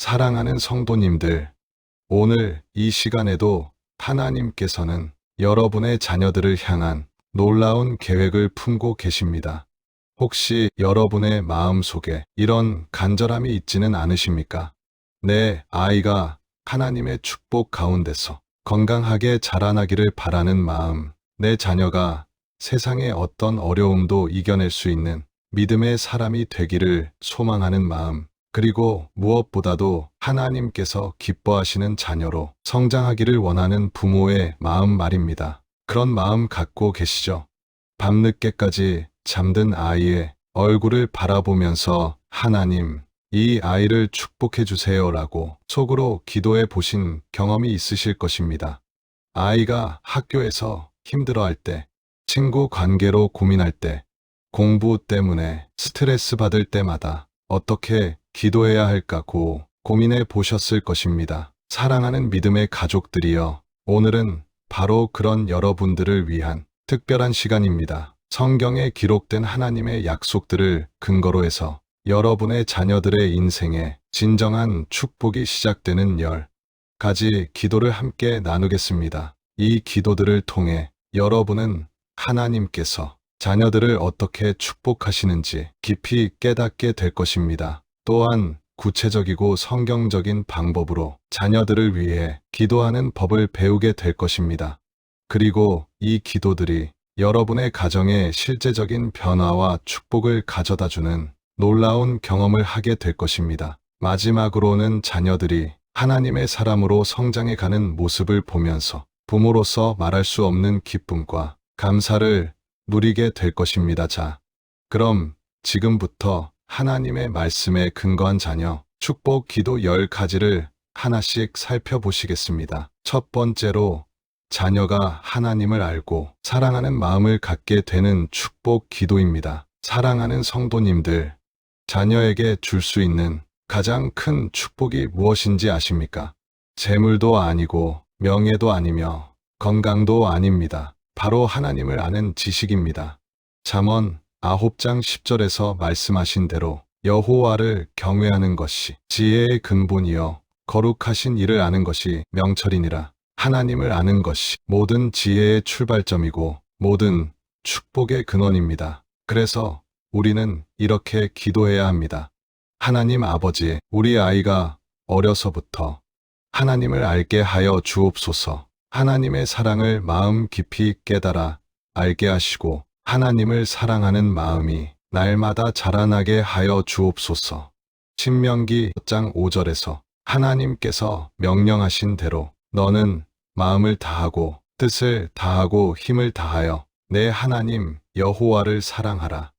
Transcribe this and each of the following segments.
사랑하는 성도님들, 오늘 이 시간에도 하나님께서는 여러분의 자녀들을 향한 놀라운 계획을 품고 계십니다. 혹시 여러분의 마음속에 이런 간절함이 있지는 않으십니까? 내 아이가 하나님의 축복 가운데서 건강하게 자라나기를 바라는 마음, 내 자녀가 세상의 어떤 어려움도 이겨낼 수 있는 믿음의 사람이 되기를 소망하는 마음, 그리고 무엇보다도 하나님께서 기뻐하시는 자녀로 성장하기를 원하는 부모의 마음 말입니다. 그런 마음 갖고 계시죠? 밤늦게까지 잠든 아이의 얼굴을 바라보면서 하나님, 이 아이를 축복해 주세요라고 속으로 기도해 보신 경험이 있으실 것입니다. 아이가 학교에서 힘들어할 때, 친구 관계로 고민할 때, 공부 때문에 스트레스 받을 때마다 어떻게 기도해야 할까 고민해 보셨을 것입니다. 사랑하는 믿음의 가족들이여, 오늘은 바로 그런 여러분들을 위한 특별한 시간입니다. 성경에 기록된 하나님의 약속들을 근거로 해서 여러분의 자녀들의 인생에 진정한 축복이 시작되는 10가지 기도를 함께 나누겠습니다. 이 기도들을 통해 여러분은 하나님께서 자녀들을 어떻게 축복하시는지 깊이 깨닫게 될 것입니다. 또한 구체적이고 성경적인 방법으로 자녀들을 위해 기도하는 법을 배우게 될 것입니다. 그리고 이 기도들이 여러분의 가정에 실제적인 변화와 축복을 가져다주는 놀라운 경험을 하게 될 것입니다. 마지막으로는 자녀들이 하나님의 사람으로 성장해가는 모습을 보면서 부모로서 말할 수 없는 기쁨과 감사를 누리게 될 것입니다. 자, 그럼 지금부터 하나님의 말씀에 근거한 자녀 축복 기도 10가지를 하나씩 살펴보시겠습니다. 첫 번째로, 자녀가 하나님을 알고 사랑하는 마음을 갖게 되는 축복 기도입니다. 사랑하는 성도님들, 자녀에게 줄 수 있는 가장 큰 축복이 무엇인지 아십니까? 재물도 아니고 명예도 아니며 건강도 아닙니다. 바로 하나님을 아는 지식입니다. 잠언 9장 10절에서 말씀하신 대로 여호와를 경외하는 것이 지혜의 근본이요 거룩하신 이를 아는 것이 명철이니라. 하나님을 아는 것이 모든 지혜의 출발점이고 모든 축복의 근원입니다. 그래서 우리는 이렇게 기도해야 합니다. 하나님 아버지, 우리 아이가 어려서부터 하나님을 알게 하여 주옵소서. 하나님의 사랑을 마음 깊이 깨달아 알게 하시고 하나님을 사랑하는 마음이 날마다 자라나게 하여 주옵소서. 신명기 5장 5절에서 하나님께서 명령하신 대로 너는 마음을 다하고 뜻을 다하고 힘을 다하여 내 하나님 여호와를 사랑하라.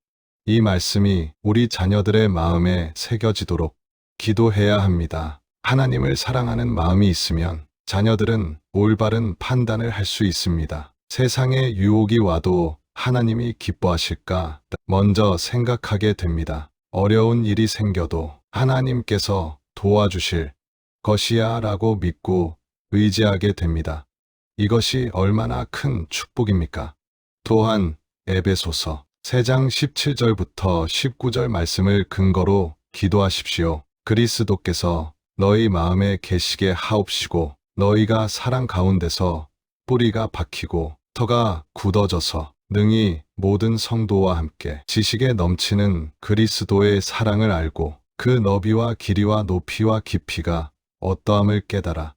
이 말씀이 우리 자녀들의 마음에 새겨지도록 기도해야 합니다. 하나님을 사랑하는 마음이 있으면 자녀들은 올바른 판단을 할 수 있습니다. 세상에 유혹이 와도 하나님이 기뻐하실까 먼저 생각하게 됩니다. 어려운 일이 생겨도 하나님께서 도와주실 것이야 라고 믿고 의지하게 됩니다. 이것이 얼마나 큰 축복입니까? 또한 에베소서 3장 17절부터 19절 말씀을 근거로 기도하십시오. 그리스도께서 너희 마음에 계시게 하옵시고 너희가 사랑 가운데서 뿌리가 박히고 터가 굳어져서 능히 모든 성도와 함께 지식에 넘치는 그리스도의 사랑을 알고 그 너비와 길이와 높이와 깊이가 어떠함을 깨달아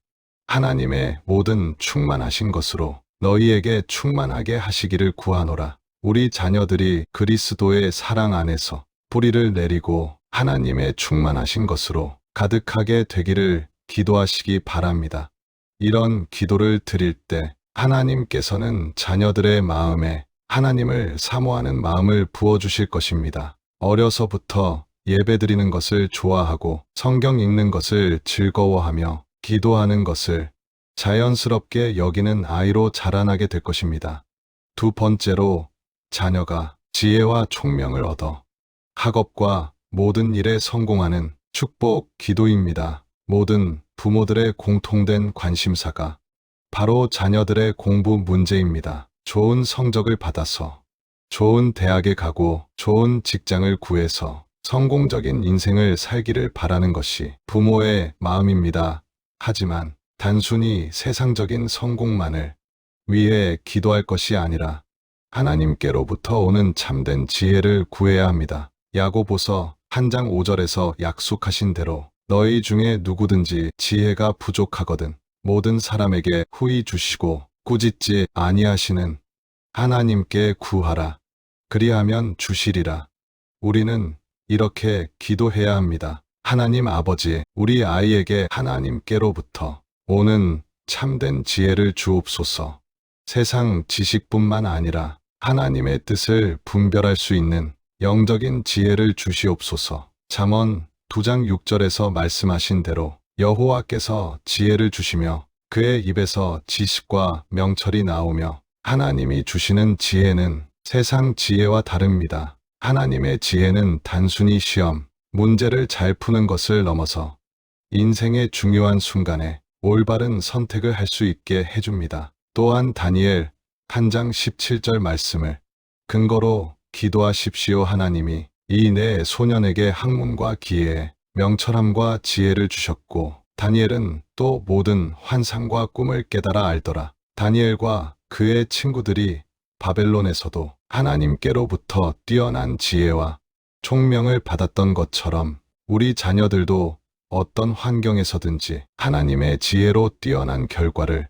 하나님의 모든 충만하신 것으로 너희에게 충만하게 하시기를 구하노라. 우리 자녀들이 그리스도의 사랑 안에서 뿌리를 내리고 하나님의 충만하신 것으로 가득하게 되기를 기도하시기 바랍니다. 이런 기도를 드릴 때 하나님께서는 자녀들의 마음에 하나님을 사모하는 마음을 부어주실 것입니다. 어려서부터 예배드리는 것을 좋아하고 성경 읽는 것을 즐거워하며 기도하는 것을 자연스럽게 여기는 아이로 자라나게 될 것입니다. 두 번째로, 자녀가 지혜와 총명을 얻어 학업과 모든 일에 성공하는 축복 기도입니다. 모든 부모들의 공통된 관심사가 바로 자녀들의 공부 문제입니다. 좋은 성적을 받아서 좋은 대학에 가고 좋은 직장을 구해서 성공적인 인생을 살기를 바라는 것이 부모의 마음입니다. 하지만 단순히 세상적인 성공만을 위해 기도할 것이 아니라 하나님께로부터 오는 참된 지혜를 구해야 합니다. 야고보서 1장 5절에서 약속하신 대로 너희 중에 누구든지 지혜가 부족하거든 모든 사람에게 후히 주시고 꾸짖지 아니하시는 하나님께 구하라. 그리하면 주시리라. 우리는 이렇게 기도해야 합니다. 하나님 아버지, 우리 아이에게 하나님께로부터 오는 참된 지혜를 주옵소서. 세상 지식뿐만 아니라 하나님의 뜻을 분별할 수 있는 영적인 지혜를 주시옵소서. 잠언 2장 6절에서 말씀하신 대로 여호와께서 지혜를 주시며 그의 입에서 지식과 명철이 나오며 하나님이 주시는 지혜는 세상 지혜와 다릅니다. 하나님의 지혜는 단순히 시험, 문제를 잘 푸는 것을 넘어서 인생의 중요한 순간에 올바른 선택을 할 수 있게 해줍니다. 또한 다니엘 1장 17절 말씀을 근거로 기도하십시오. 하나님이 이 내 소년에게 학문과 기회, 명철함과 지혜를 주셨고 다니엘은 또 모든 환상과 꿈을 깨달아 알더라. 다니엘과 그의 친구들이 바벨론에서도 하나님께로부터 뛰어난 지혜와 총명을 받았던 것처럼 우리 자녀들도 어떤 환경에서든지 하나님의 지혜로 뛰어난 결과를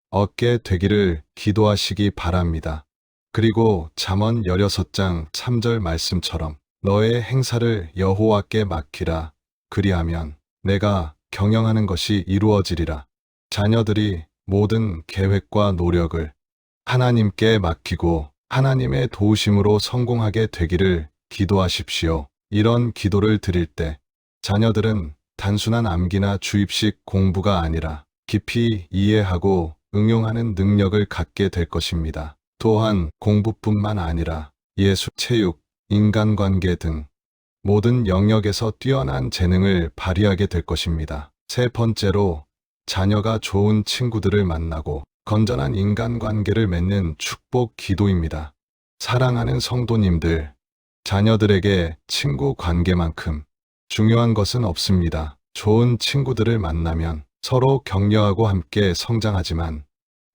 얻게 되기를 기도하시기 바랍니다. 그리고 잠언 16장 3절 말씀처럼 너의 행사를 여호와께 맡기라. 그리하면 내가 경영하는 것이 이루어지리라. 자녀들이 모든 계획과 노력을 하나님께 맡기고 하나님의 도우심으로 성공하게 되기를 기도하십시오. 이런 기도를 드릴 때 자녀들은 단순한 암기나 주입식 공부가 아니라 깊이 이해하고 응용하는 능력을 갖게 될 것입니다. 또한 공부뿐만 아니라 예술, 체육, 인간관계 등 모든 영역에서 뛰어난 재능을 발휘하게 될 것입니다. 세 번째로 자녀가 좋은 친구들을 만나고 건전한 인간관계를 맺는 축복 기도입니다. 사랑하는 성도님들, 자녀들에게 친구 관계만큼 중요한 것은 없습니다. 좋은 친구들을 만나면 서로 격려하고 함께 성장하지만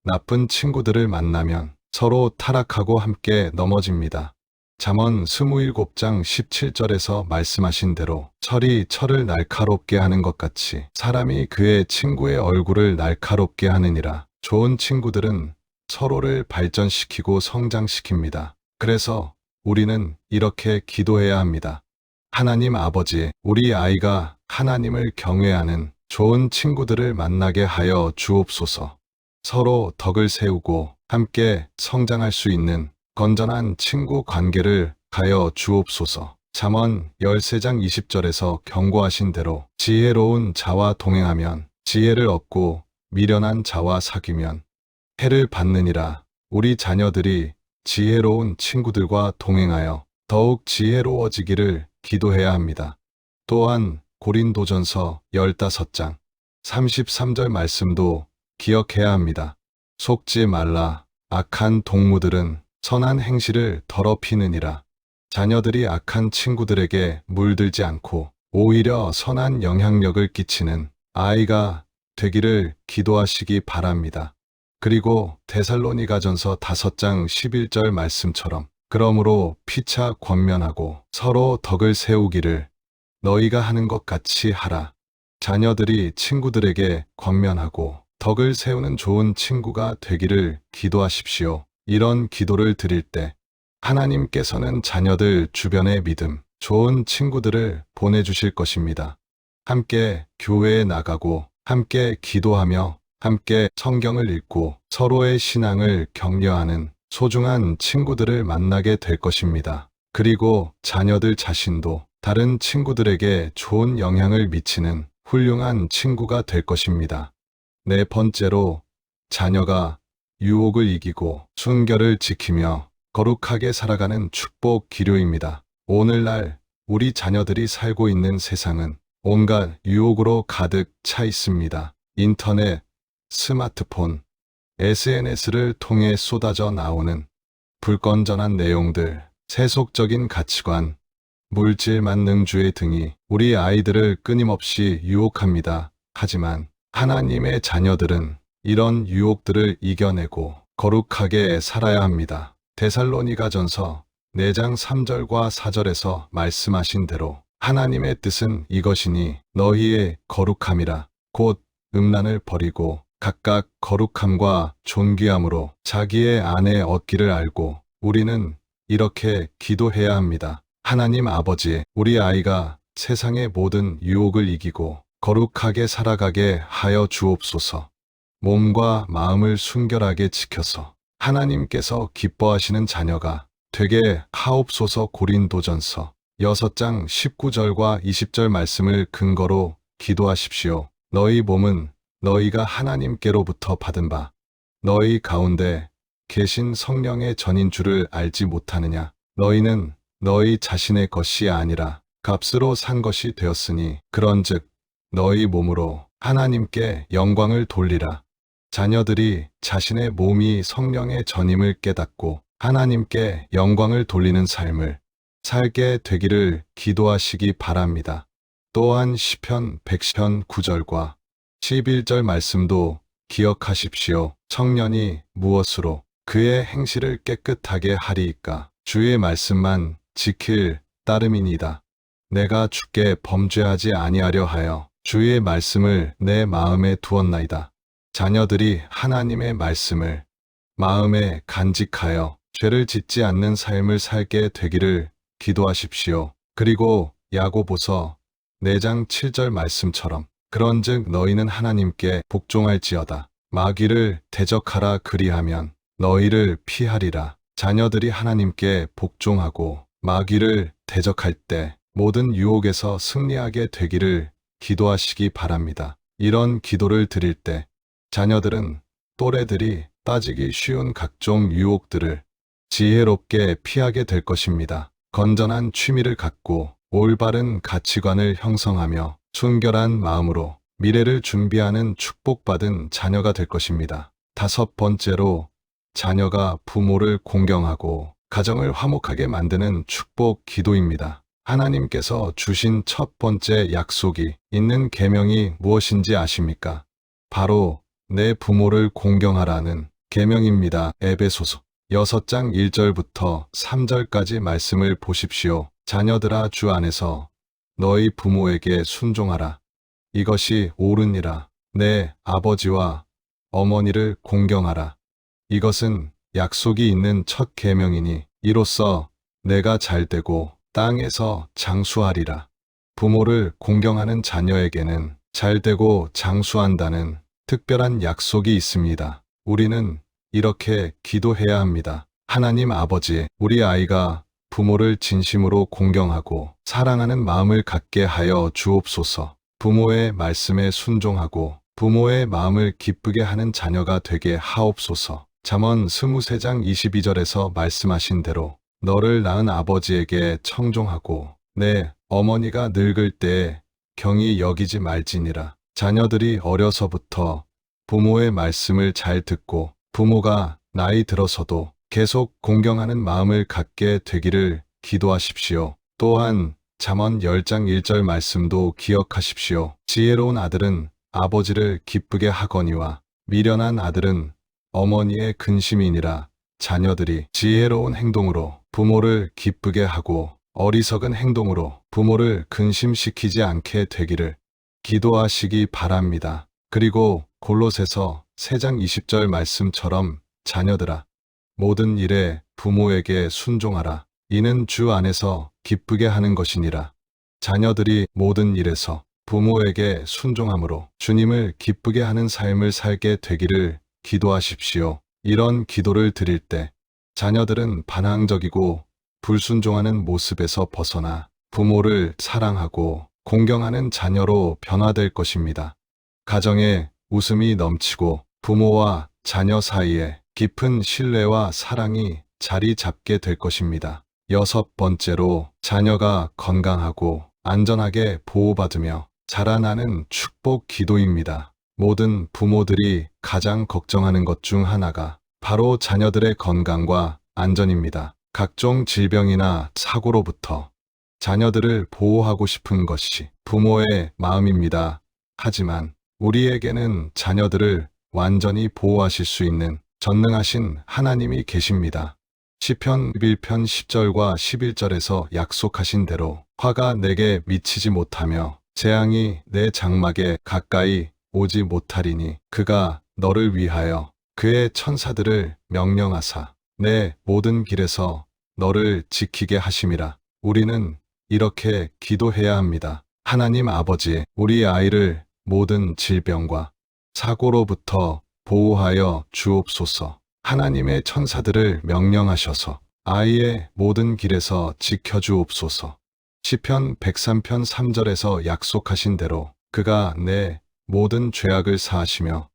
나쁜 친구들을 만나면 서로 타락하고 함께 넘어집니다. 잠언 27장 17절에서 말씀하신 대로 철이 철을 날카롭게 하는 것 같이 사람이 그의 친구의 얼굴을 날카롭게 하느니라. 좋은 친구들은 서로를 발전시키고 성장시킵니다. 그래서 우리는 이렇게 기도해야 합니다. 하나님 아버지, 우리 아이가 하나님을 경외하는 좋은 친구들을 만나게 하여 주옵소서. 서로 덕을 세우고 함께 성장할 수 있는 건전한 친구 관계를 가여 주옵소서. 잠언 13장 20절에서 경고하신 대로 지혜로운 자와 동행하면 지혜를 얻고 미련한 자와 사귀면 해를 받느니라. 우리 자녀들이 지혜로운 친구들과 동행하여 더욱 지혜로워지기를 기도해야 합니다. 또한 고린도전서 15장 33절 말씀도 기억해야 합니다. 속지 말라. 악한 동무들은 선한 행실을 더럽히느니라. 자녀들이 악한 친구들에게 물들지 않고 오히려 선한 영향력을 끼치는 아이가 되기를 기도하시기 바랍니다. 그리고 데살로니가전서 5장 11절 말씀처럼 그러므로 피차 권면하고 서로 덕을 세우기를 너희가 하는 것 같이 하라. 자녀들이 친구들에게 권면하고 덕을 세우는 좋은 친구가 되기를 기도하십시오. 이런 기도를 드릴 때 하나님께서는 자녀들 주변에 믿음, 좋은 친구들을 보내주실 것입니다. 함께 교회에 나가고 함께 기도하며 함께 성경을 읽고 서로의 신앙을 격려하는 소중한 친구들을 만나게 될 것입니다. 그리고 자녀들 자신도 다른 친구들에게 좋은 영향을 미치는 훌륭한 친구가 될 것입니다. 네 번째로 자녀가 유혹을 이기고 순결을 지키며 거룩하게 살아가는 축복 기료입니다. 오늘날 우리 자녀들이 살고 있는 세상은 온갖 유혹으로 가득 차 있습니다. 인터넷, 스마트폰, SNS를 통해 쏟아져 나오는 불건전한 내용들, 세속적인 가치관, 물질 만능주의 등이 우리 아이들을 끊임없이 유혹합니다. 하지만 하나님의 자녀들은 이런 유혹들을 이겨내고 거룩하게 살아야 합니다. 데살로니가전서 4장 3절과 4절에서 말씀하신 대로 하나님의 뜻은 이것이니 너희의 거룩함이라 곧 음란을 버리고 각각 거룩함과 존귀함으로 자기의 아내 얻기를 알고 우리는 이렇게 기도해야 합니다. 하나님 아버지, 우리 아이가 세상의 모든 유혹을 이기고 거룩하게 살아가게 하여 주옵소서. 몸과 마음을 순결하게 지켜서 하나님께서 기뻐하시는 자녀가 되게 하옵소서. 고린도전서 6장 19절과 20절 말씀을 근거로 기도하십시오. 너희 몸은 너희가 하나님께로부터 받은 바 너희 가운데 계신 성령의 전인 줄을 알지 못하느냐. 너희는 너희 자신의 것이 아니라 값으로 산 것이 되었으니 그런즉 너희 몸으로 하나님께 영광을 돌리라. 자녀들이 자신의 몸이 성령의 전임을 깨닫고 하나님께 영광을 돌리는 삶을 살게 되기를 기도하시기 바랍니다. 또한 시편 100편 9절과 11절 말씀도 기억하십시오. 청년이 무엇으로 그의 행실을 깨끗하게 하리이까. 주의 말씀만 지킬 따름이니이다. 내가 주께 범죄하지 아니하려 하여 주의 말씀을 내 마음에 두었나이다. 자녀들이 하나님의 말씀을 마음에 간직하여 죄를 짓지 않는 삶을 살게 되기를 기도하십시오. 그리고 야고보서 4장 7절 말씀처럼 그런즉 너희는 하나님께 복종할지어다. 마귀를 대적하라. 그리하면 너희를 피하리라. 자녀들이 하나님께 복종하고 마귀를 대적할 때 모든 유혹에서 승리하게 되기를 기도하시기 바랍니다. 이런 기도를 드릴 때 자녀들은 또래들이 빠지기 쉬운 각종 유혹들을 지혜롭게 피하게 될 것입니다. 건전한 취미를 갖고 올바른 가치관을 형성하며 순결한 마음으로 미래를 준비하는 축복받은 자녀가 될 것입니다. 5번째로 자녀가 부모를 공경하고 가정을 화목하게 만드는 축복 기도입니다. 하나님께서 주신 첫 번째 약속이 있는 계명이 무엇인지 아십니까? 바로 내 부모를 공경하라는 계명입니다. 에베소서 6장 1절부터 3절까지 말씀을 보십시오. 자녀들아, 주 안에서 너희 부모에게 순종하라. 이것이 옳으니라. 내 아버지와 어머니를 공경하라. 이것은 약속이 있는 첫 계명이니 이로써 내가 잘되고 땅에서 장수하리라. 부모를 공경하는 자녀에게는 잘되고 장수한다는 특별한 약속이 있습니다. 우리는 이렇게 기도해야 합니다. 하나님 아버지, 우리 아이가 부모를 진심으로 공경하고 사랑하는 마음을 갖게 하여 주옵소서. 부모의 말씀에 순종하고 부모의 마음을 기쁘게 하는 자녀가 되게 하옵소서. 잠언 23장 22절에서 말씀하신 대로 너를 낳은 아버지에게 청종하고 내 어머니가 늙을 때에 경히 여기지 말지니라. 자녀들이 어려서부터 부모의 말씀을 잘 듣고 부모가 나이 들어서도 계속 공경하는 마음을 갖게 되기를 기도하십시오. 또한 잠언 10장 1절 말씀도 기억하십시오. 지혜로운 아들은 아버지를 기쁘게 하거니와 미련한 아들은 어머니의 근심이니라. 자녀들이 지혜로운 행동으로 부모를 기쁘게 하고 어리석은 행동으로 부모를 근심시키지 않게 되기를 기도하시기 바랍니다. 그리고 골로새서 3장 20절 말씀처럼 자녀들아, 모든 일에 부모에게 순종하라. 이는 주 안에서 기쁘게 하는 것이니라. 자녀들이 모든 일에서 부모에게 순종함으로 주님을 기쁘게 하는 삶을 살게 되기를 기도하십시오. 이런 기도를 드릴 때 자녀들은 반항적이고 불순종하는 모습에서 벗어나 부모를 사랑하고 공경하는 자녀로 변화될 것입니다. 가정에 웃음이 넘치고 부모와 자녀 사이에 깊은 신뢰와 사랑이 자리 잡게 될 것입니다. 6번째로 자녀가 건강하고 안전하게 보호받으며 자라나는 축복 기도입니다. 모든 부모들이 가장 걱정하는 것 중 하나가 바로 자녀들의 건강과 안전입니다. 각종 질병이나 사고로부터 자녀들을 보호하고 싶은 것이 부모의 마음입니다. 하지만 우리에게는 자녀들을 완전히 보호하실 수 있는 전능하신 하나님이 계십니다. 시편 1편 10절과 11절에서 약속하신 대로 화가 내게 미치지 못하며 재앙이 내 장막에 가까이 오지 못하리니 그가 너를 위하여 그의 천사들을 명령하사 내 모든 길에서 너를 지키게 하심이라. 우리는 이렇게 기도해야 합니다. 하나님 아버지, 우리 아이를 모든 질병과 사고로부터 보호하여 주옵소서. 하나님의 천사들을 명령하셔서 아이의 모든 길에서 지켜주옵소서. 시편 103편 3절에서 약속하신 대로 그가 내 모든 죄악을 사하시며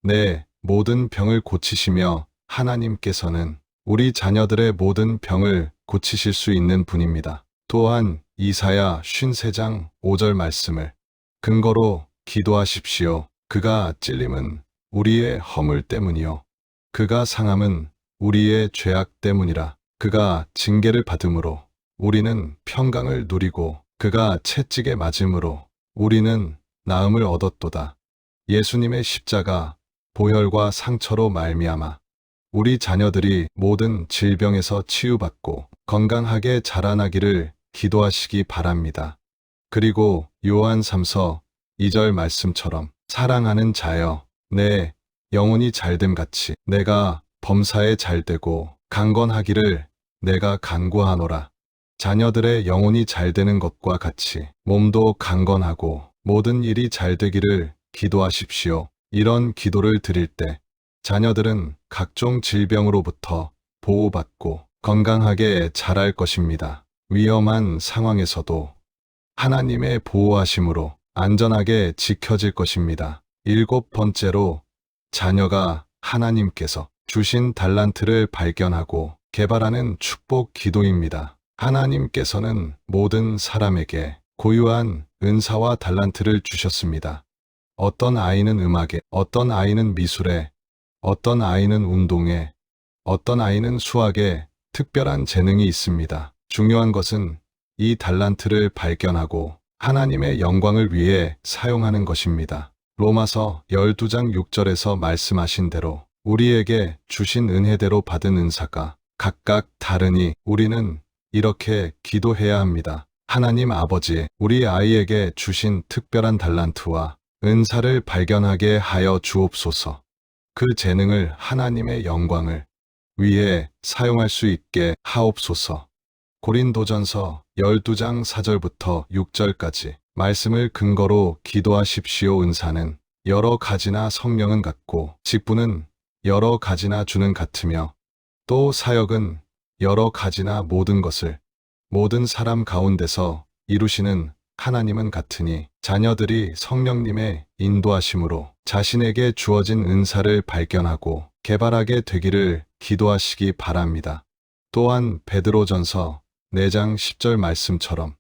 내 모든 병을 고치시며 하나님께서는 우리 자녀들의 모든 병을 고치실 수 있는 분입니다. 또한 이사야 53장 5절 말씀을 근거로 기도하십시오. 그가 찔림은 우리의 허물 때문이요 그가 상함은 우리의 죄악 때문이라. 그가 징계를 받음으로 우리는 평강을 누리고 그가 채찍에 맞음으로 우리는 나음을 얻었도다. 예수님의 십자가 보혈과 상처로 말미암아 우리 자녀들이 모든 질병에서 치유받고 건강하게 자라나기를 기도하시기 바랍니다. 그리고 요한 3서 2절 말씀처럼 사랑하는 자여 내 영혼이 잘됨 같이 내가 범사에 잘되고 강건하기를 내가 간구하노라. 자녀들의 영혼이 잘되는 것과 같이 몸도 강건하고 모든 일이 잘되기를 기도하십시오. 이런 기도를 드릴 때 자녀들은 각종 질병으로부터 보호받고 건강하게 자랄 것입니다. 위험한 상황에서도 하나님의 보호하심으로 안전하게 지켜질 것입니다. 7번째로 자녀가 하나님께서 주신 달란트를 발견하고 개발하는 축복 기도입니다. 하나님께서는 모든 사람에게 고유한 은사와 달란트를 주셨습니다. 어떤 아이는 음악에, 어떤 아이는 미술에, 어떤 아이는 운동에, 어떤 아이는 수학에 특별한 재능이 있습니다. 중요한 것은 이 달란트를 발견하고 하나님의 영광을 위해 사용하는 것입니다. 로마서 12장 6절에서 말씀하신 대로 우리에게 주신 은혜대로 받은 은사가 각각 다르니 우리는 이렇게 기도해야 합니다. 하나님 아버지, 우리 아이에게 주신 특별한 달란트와 은사를 발견하게 하여 주옵소서. 그 재능을 하나님의 영광을 위해 사용할 수 있게 하옵소서. 고린도전서 12장 4절부터 6절까지 말씀을 근거로 기도하십시오. 은사는 여러 가지나 성령은 같고 직분은 여러 가지나 주는 같으며 또 사역은 여러 가지나 모든 것을 모든 사람 가운데서 이루시는 하나님은 같으니 자녀들이 성령님의 인도하심으로 자신에게 주어진 은사를 발견하고 개발하게 되기를 기도하시기 바랍니다. 또한 베드로전서 4장 10절 말씀처럼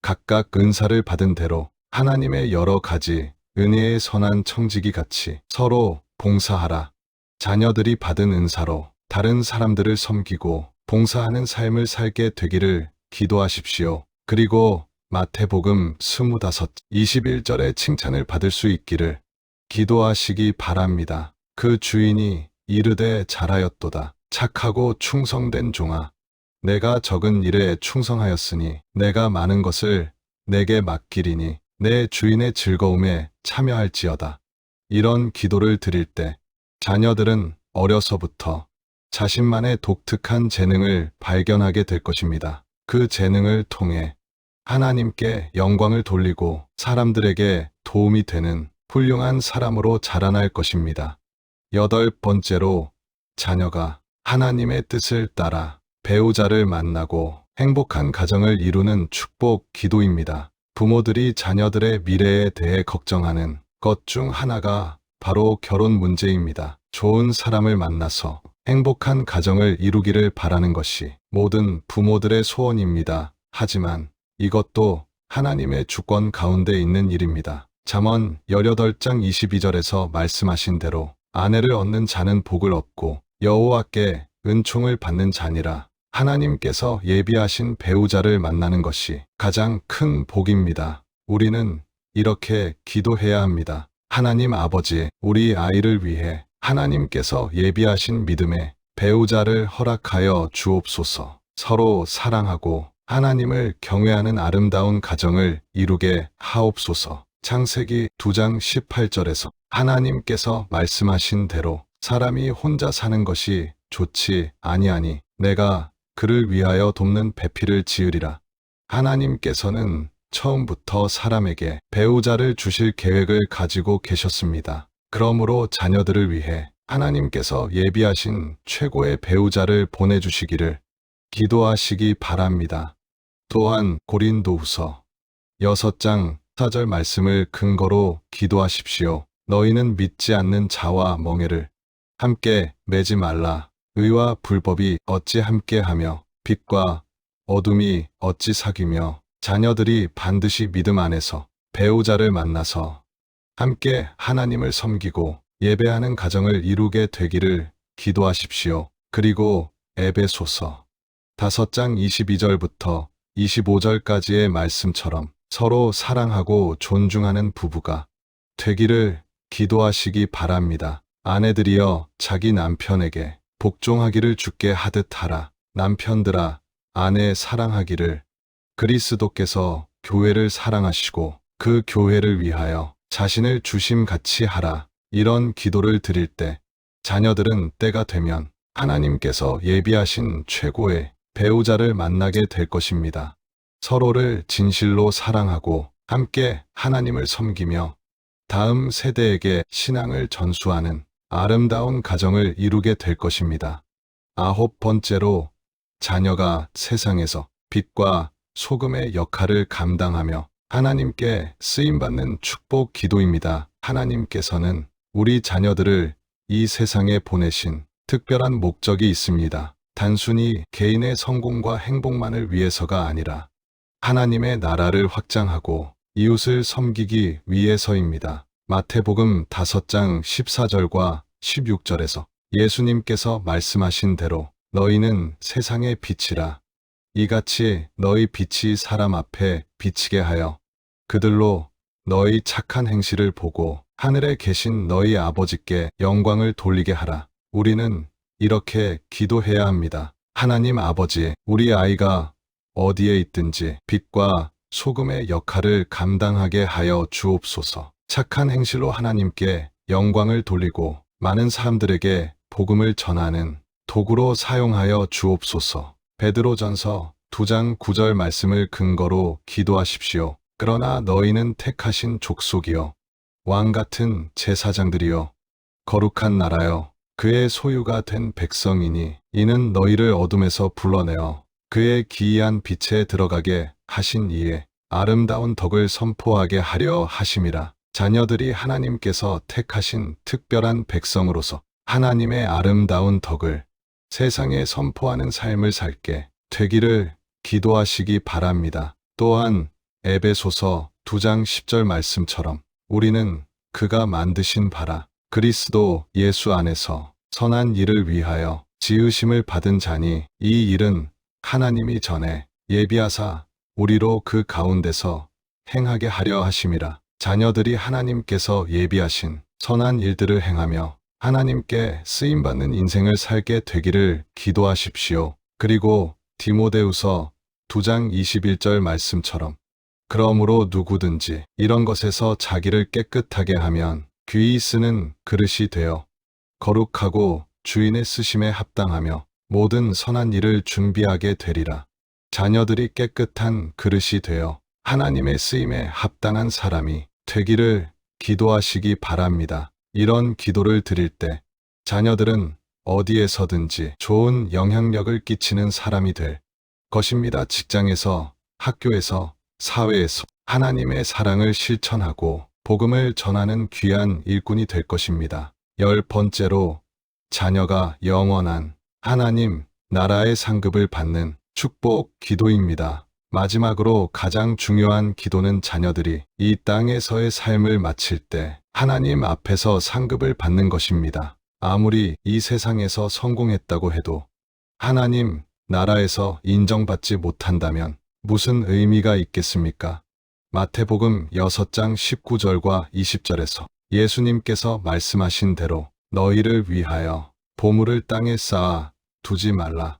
각각 은사를 받은 대로 하나님의 여러 가지 은혜의 선한 청지기 같이 서로 봉사하라. 자녀들이 받은 은사로 다른 사람들을 섬기고 봉사하는 삶을 살게 되기를 기도하십시오. 그리고 마태복음 25:21절의 칭찬을 받을 수 있기를 기도하시기 바랍니다. 그 주인이 이르되 잘하였도다. 착하고 충성된 종아. 내가 적은 일에 충성하였으니 내가 많은 것을 내게 맡기리니 내 주인의 즐거움에 참여할지어다. 이런 기도를 드릴 때 자녀들은 어려서부터 자신만의 독특한 재능을 발견하게 될 것입니다. 그 재능을 통해 하나님께 영광을 돌리고 사람들에게 도움이 되는 훌륭한 사람으로 자라날 것입니다. 8번째로 자녀가 하나님의 뜻을 따라 배우자를 만나고 행복한 가정을 이루는 축복 기도입니다. 부모들이 자녀들의 미래에 대해 걱정하는 것 중 하나가 바로 결혼 문제입니다. 좋은 사람을 만나서 행복한 가정을 이루기를 바라는 것이 모든 부모들의 소원입니다. 하지만 이것도 하나님의 주권 가운데 있는 일입니다. 잠언 18장 22절에서 말씀하신 대로 아내를 얻는 자는 복을 얻고 여호와께 은총을 받는 자니라. 하나님께서 예비하신 배우자를 만나는 것이 가장 큰 복입니다. 우리는 이렇게 기도해야 합니다. 하나님 아버지, 우리 아이를 위해 하나님께서 예비하신 믿음의 배우자를 허락하여 주옵소서. 서로 사랑하고 하나님을 경외하는 아름다운 가정을 이루게 하옵소서. 창세기 2장 18절에서 하나님께서 말씀하신 대로 사람이 혼자 사는 것이 좋지 아니하니 내가 그를 위하여 돕는 배필을 지으리라. 하나님께서는 처음부터 사람에게 배우자를 주실 계획을 가지고 계셨습니다. 그러므로 자녀들을 위해 하나님께서 예비하신 최고의 배우자를 보내주시기를 기도하시기 바랍니다. 또한 고린도후서 6장 4절 말씀을 근거로 기도하십시오. 너희는 믿지 않는 자와 멍에를 함께 매지 말라. 의와 불법이 어찌 함께하며 빛과 어둠이 어찌 사귀며 자녀들이 반드시 믿음 안에서 배우자를 만나서 함께 하나님을 섬기고 예배하는 가정을 이루게 되기를 기도하십시오. 그리고 에베소서 5장 22절부터 25절까지의 말씀처럼 서로 사랑하고 존중하는 부부가 되기를 기도하시기 바랍니다. 아내들이여 자기 남편에게 복종하기를 주께 하듯 하라. 남편들아 아내 사랑하기를 그리스도께서 교회를 사랑하시고 그 교회를 위하여 자신을 주심같이 하라. 이런 기도를 드릴 때 자녀들은 때가 되면 하나님께서 예비하신 최고의 배우자를 만나게 될 것입니다. 서로를 진실로 사랑하고 함께 하나님을 섬기며 다음 세대에게 신앙을 전수하는 아름다운 가정을 이루게 될 것입니다. 9번째로 자녀가 세상에서 빛과 소금의 역할을 감당하며 하나님께 쓰임받는 축복 기도입니다. 하나님께서는 우리 자녀들을 이 세상에 보내신 특별한 목적이 있습니다. 단순히 개인의 성공과 행복만을 위해서가 아니라 하나님의 나라를 확장하고 이웃을 섬기기 위해서입니다. 마태복음 5장 14절과 16절에서 예수님께서 말씀하신 대로 너희는 세상의 빛이라. 이같이 너희 빛이 사람 앞에 비치게 하여 그들로 너희 착한 행실을 보고 하늘에 계신 너희 아버지께 영광을 돌리게 하라. 우리는 이렇게 기도해야 합니다. 하나님 아버지, 우리 아이가 어디에 있든지 빛과 소금의 역할을 감당하게 하여 주옵소서. 착한 행실로 하나님께 영광을 돌리고 많은 사람들에게 복음을 전하는 도구로 사용하여 주옵소서. 베드로전서 2장 9절 말씀을 근거로 기도하십시오. 그러나 너희는 택하신 족속이요 왕같은 제사장들이요 거룩한 나라요 그의 소유가 된 백성이니 이는 너희를 어둠에서 불러내어 그의 기이한 빛에 들어가게 하신 이에 아름다운 덕을 선포하게 하려 하심이라. 자녀들이 하나님께서 택하신 특별한 백성으로서 하나님의 아름다운 덕을 세상에 선포하는 삶을 살게 되기를 기도하시기 바랍니다. 또한 에베소서 2장 10절 말씀처럼 우리는 그가 만드신 바라 그리스도 예수 안에서 선한 일을 위하여 지으심을 받은 자니 이 일은 하나님이 전에 예비하사 우리로 그 가운데서 행하게 하려 하심이라. 자녀들이 하나님께서 예비하신 선한 일들을 행하며 하나님께 쓰임받는 인생을 살게 되기를 기도하십시오. 그리고 디모데후서 2장 21절 말씀처럼 그러므로 누구든지 이런 것에서 자기를 깨끗하게 하면 귀히 쓰는 그릇이 되어 거룩하고 주인의 쓰심에 합당하며 모든 선한 일을 준비하게 되리라. 자녀들이 깨끗한 그릇이 되어 하나님의 쓰임에 합당한 사람이 되기를 기도하시기 바랍니다. 이런 기도를 드릴 때 자녀들은 어디에서든지 좋은 영향력을 끼치는 사람이 될 것입니다. 직장에서, 학교에서, 사회에서 하나님의 사랑을 실천하고 복음을 전하는 귀한 일꾼이 될 것입니다. 10번째로 자녀가 영원한 하나님 나라의 상급을 받는 축복 기도입니다. 마지막으로 가장 중요한 기도는 자녀들이 이 땅에서의 삶을 마칠 때 하나님 앞에서 상급을 받는 것입니다. 아무리 이 세상에서 성공했다고 해도 하나님 나라에서 인정받지 못한다면 무슨 의미가 있겠습니까? 마태복음 6장 19절과 20절에서 예수님께서 말씀하신 대로 너희를 위하여 보물을 땅에 쌓아 두지 말라.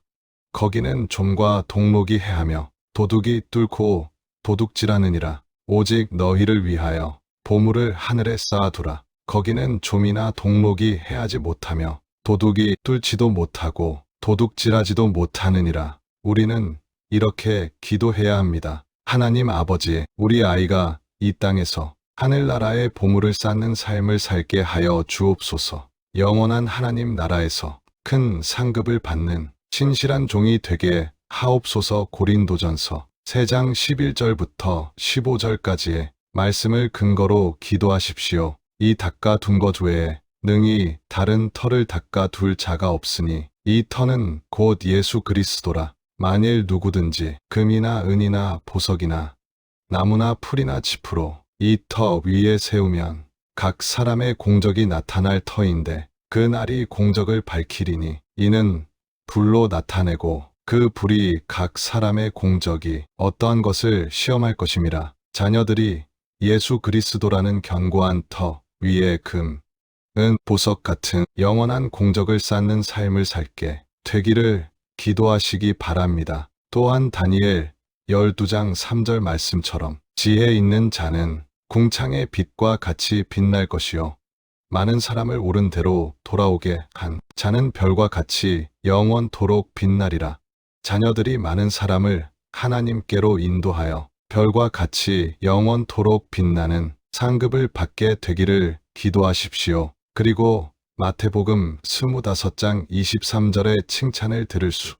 거기는 좀과 동록이 해하며 도둑이 뚫고 도둑질하느니라. 오직 너희를 위하여 보물을 하늘에 쌓아두라. 거기는 좀이나 동록이 해하지 못하며 도둑이 뚫지도 못하고 도둑질하지도 못하느니라. 우리는 이렇게 기도해야 합니다. 하나님 아버지, 우리 아이가 이 땅에서 하늘나라의 보물을 쌓는 삶을 살게 하여 주옵소서. 영원한 하나님 나라에서 큰 상급을 받는 신실한 종이 되게 하옵소서. 고린도전서 3장 11절부터 15절까지의 말씀을 근거로 기도하십시오. 이 닦아둔 것 외에 능히 다른 터를 닦아둘 자가 없으니 이 터는 곧 예수 그리스도라. 만일 누구든지 금이나 은이나 보석이나 나무나 풀이나 짚으로 이 터 위에 세우면 각 사람의 공적이 나타날 터인데 그 날이 공적을 밝히리니 이는 불로 나타내고 그 불이 각 사람의 공적이 어떠한 것을 시험할 것임이라. 자녀들이 예수 그리스도라는 견고한 터 위에 금, 은, 보석 같은 영원한 공적을 쌓는 삶을 살게 되기를 기도하시기 바랍니다. 또한 다니엘 12장 3절 말씀처럼 지혜 있는 자는 궁창의 빛과 같이 빛날 것이요 많은 사람을 옳은 대로 돌아오게 한 자는 별과 같이 영원토록 빛나리라. 자녀들이 많은 사람을 하나님께로 인도하여 별과 같이 영원토록 빛나는 상급을 받게 되기를 기도하십시오. 그리고 마태복음 25장 23절의 칭찬을 들을 수